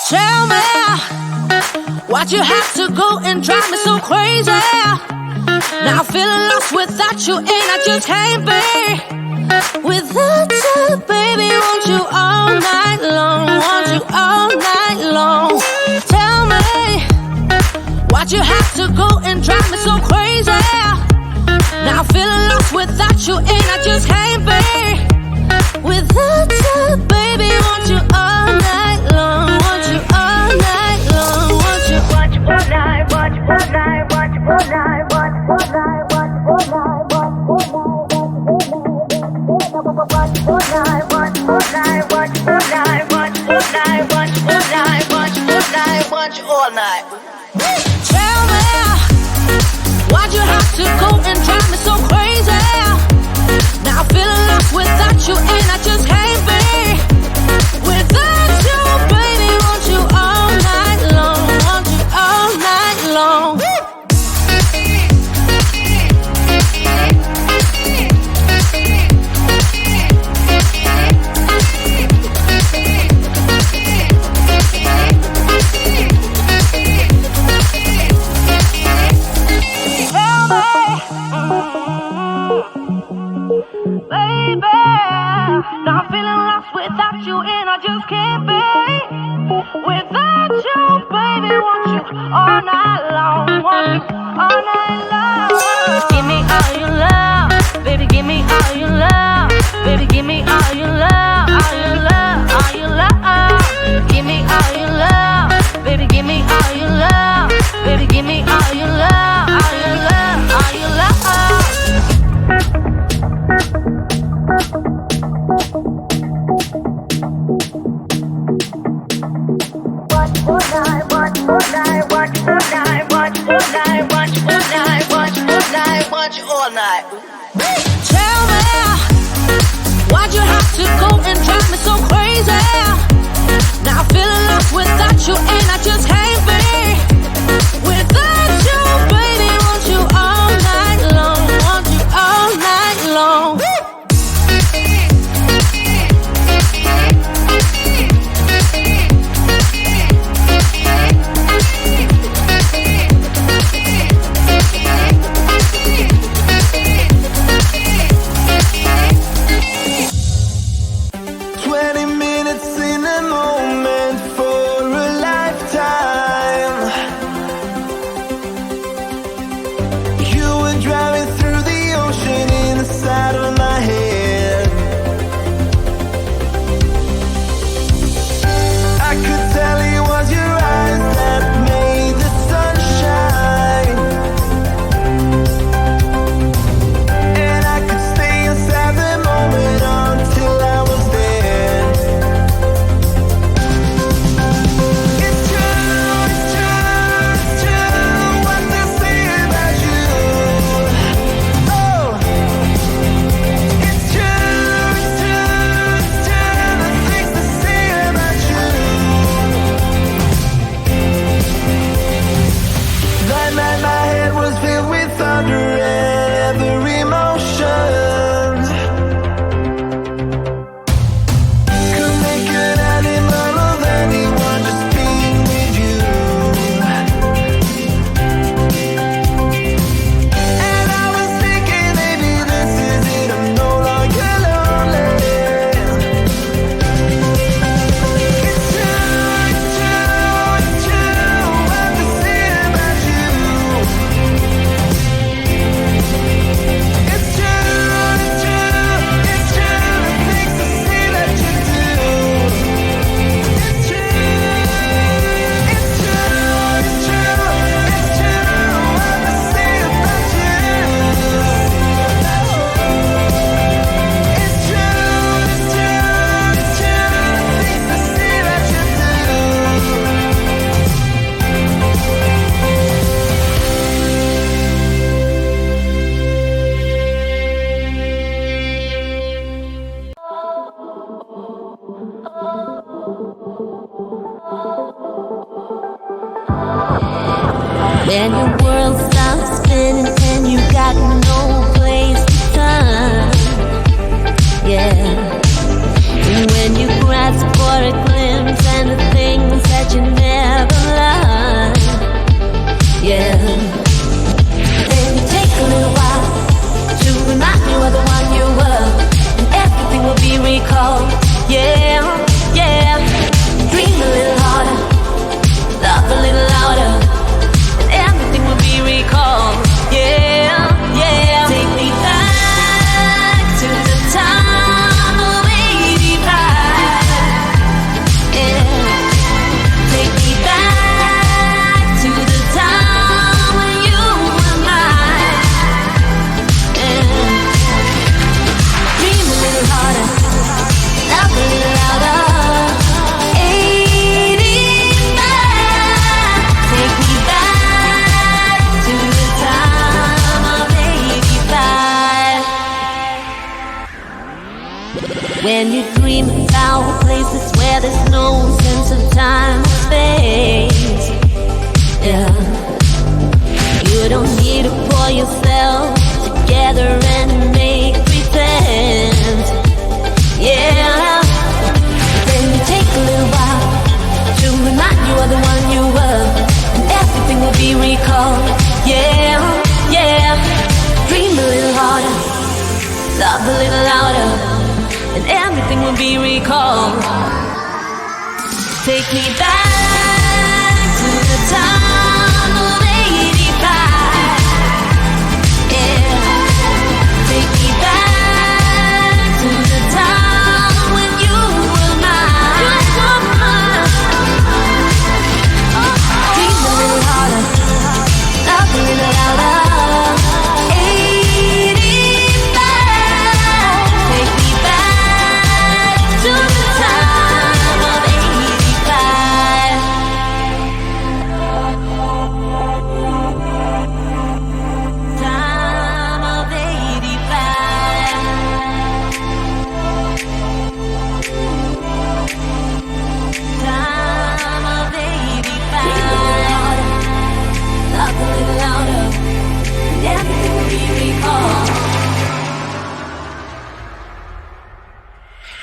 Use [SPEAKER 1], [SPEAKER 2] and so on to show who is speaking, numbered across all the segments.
[SPEAKER 1] Tell me, why'd you have to go and drive me so crazy? Now I'm feeling lost without you, and I just can't be without you, baby. Want you all night long, want you all night long. Tell me, why'd you have to go and drive me so crazy? Now I'm feeling lost without you, and I just can't be without you, baby. Want you all night long, want you all night long, want you. Watch all night, watch all night, watch all night, watch all night, watch all night, watch all night, watch all night, watch all night, watch all night, watch all night, watch all night, watch all night. Tell me, why'd you have to go and drive me so crazy? Now I'm feeling lost without you, and I just can't be without you, baby. Want you all night long, want you all night long. Now I'm feeling lost without you, and I just can't be without you, baby. Want you all night long, want you all night long. Give me all your love, baby. Give me all your love, baby. Give me all your love, all your love, all your love. Give me all your love, baby. Give me all your love, baby. Give me all your love, all your love, all your love. All night. Tell me, why'd you have to go and drive me so crazy? Now I'm feeling lost without you, and I just can't be without you, baby. Want you all night long, want you all night long. When your world stops spinning and you got no place to turn, yeah. And when you grasp for a glimpse and the things that you When you dream about places where there's no sense of time or space, yeah, you don't need to pull yourself together and make pretend, yeah. Then you take a little while to remind you of the one you were, and everything will be recalled, yeah, yeah. Dream a little harder, love a little louder, and everything will be recalled. Take me back to the time of 85. Yeah. Take me back to the time when you were mine. Dream a little harder, love a little louder.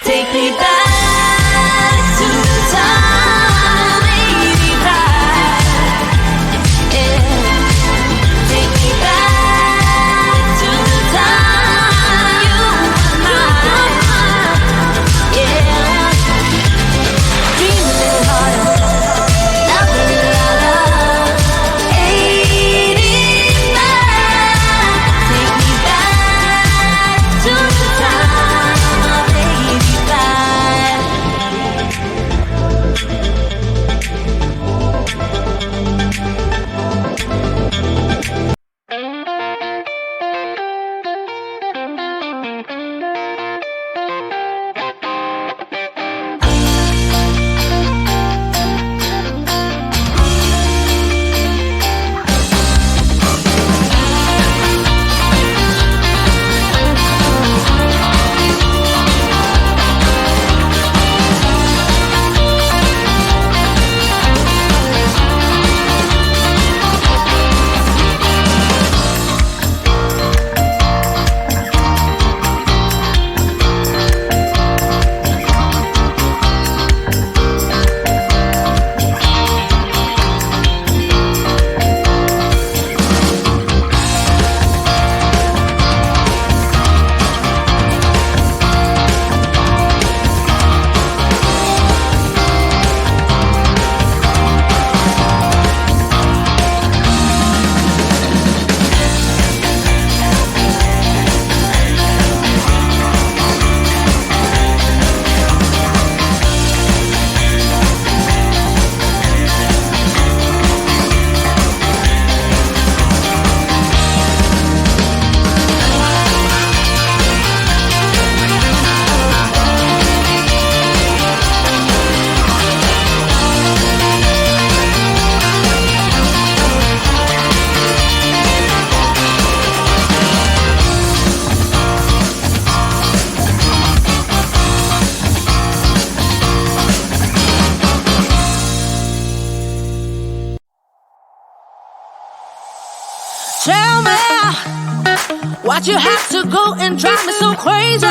[SPEAKER 1] Take me back to the time of 85. Yeah. Take me back to the time you were mine. Yeah. Dream a little harder, love a little louder. 85. Take me back to the time of 85. Tell me why'd you have to go and drive me so crazy?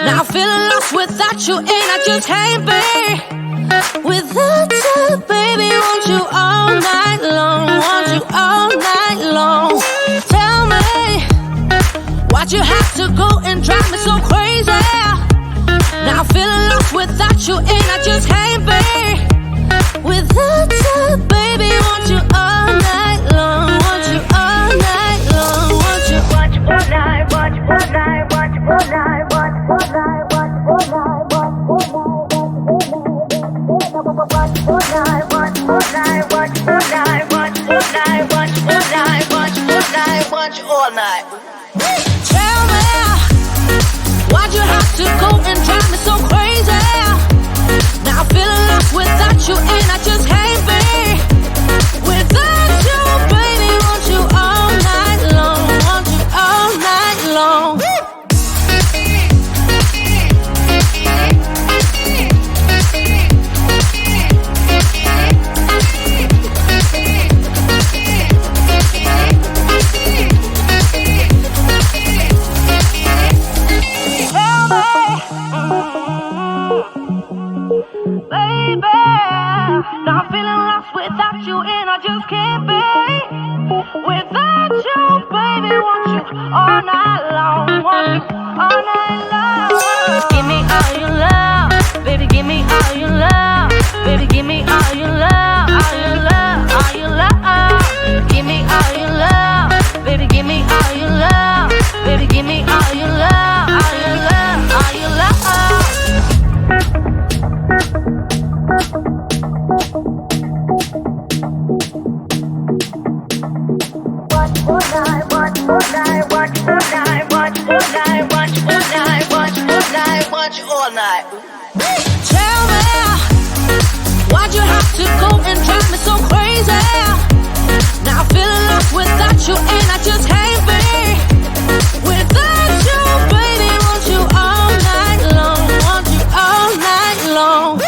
[SPEAKER 1] Now I'm feeling lost without you, and I just can't be without you, baby. Want you all night long, want you all night long. Tell me why'd you have to go and drive me so crazy? Now I'm feeling lost without you, and I just can't be without you, baby. Want you all night long, want you all night long, want you all night, watch all night, watch all night, watch all night, watch all night, watch all night, watch all night, watch all night, watch all night, watch all night, watch all night, watch all night. Tell me why'd you have to go and drive me so crazy? Now I'm feeling lost without you, and I just can't be all night long. Want you all night long. Give me all your love, baby. Give me all your love, baby. Give me all your love, all your love, all your love. Give me all your love, baby. Give me all your love, baby. Give me all your love, all your love, all your love. All night. Tell me, why'd you have to go and drive me so crazy? Now I'm feeling lost without you, and I just can't be without you, baby. Want you all night long, want you all night long.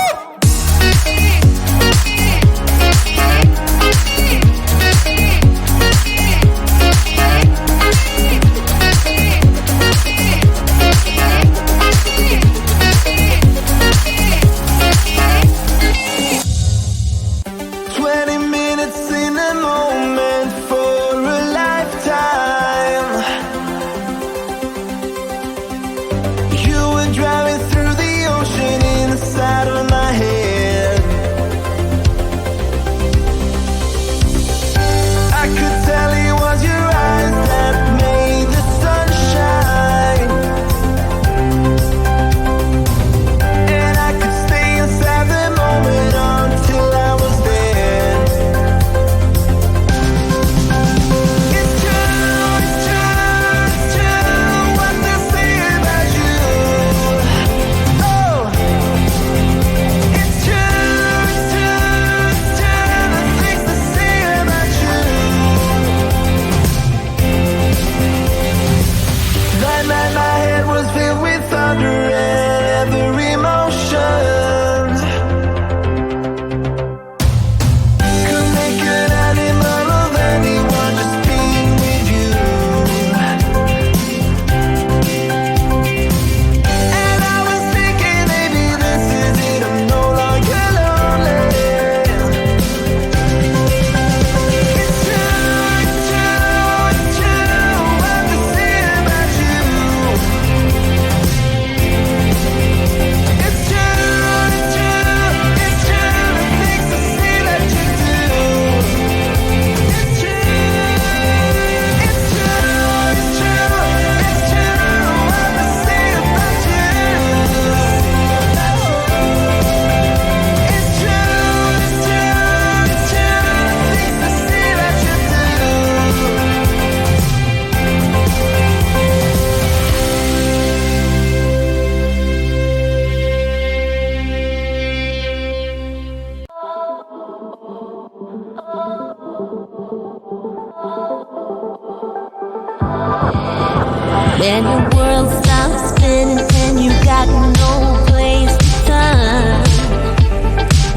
[SPEAKER 1] When your world stops spinning and you got no place to turn,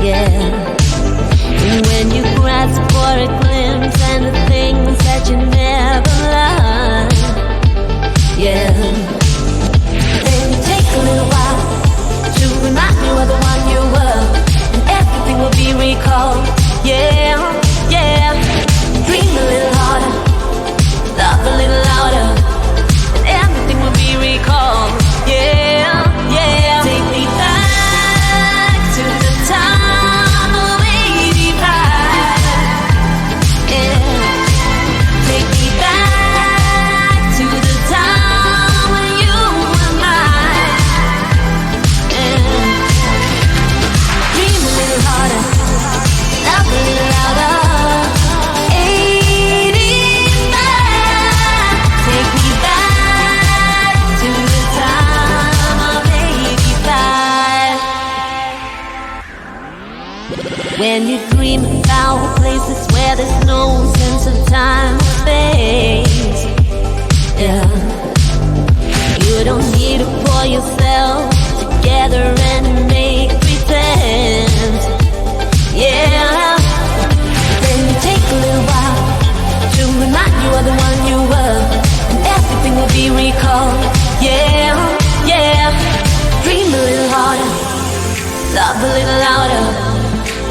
[SPEAKER 1] yeah. And when you grasp for a glimpse and the things that you never learn, yeah. Then you take a little while to remind you of the one you were, and everything will be recalled, yeah, yeah. Dream a little harder, love a little louder, everything will be recalled, yeah, yeah. Take me back to the time of 85, yeah. Take me back to the time when you were mine, yeah. Dream a little harder, love a little louder. 85, take me back to the time of 85. When you dream about places where there's no sense of time or space, yeah. You don't need to pull yourself together and make pretend, yeah. Then you take a little while to remind you of the one you were, and everything will be recalled, yeah, yeah. Dream a little harder, love a little louder,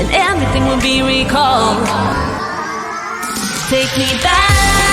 [SPEAKER 1] and everything will be recalled. Take me back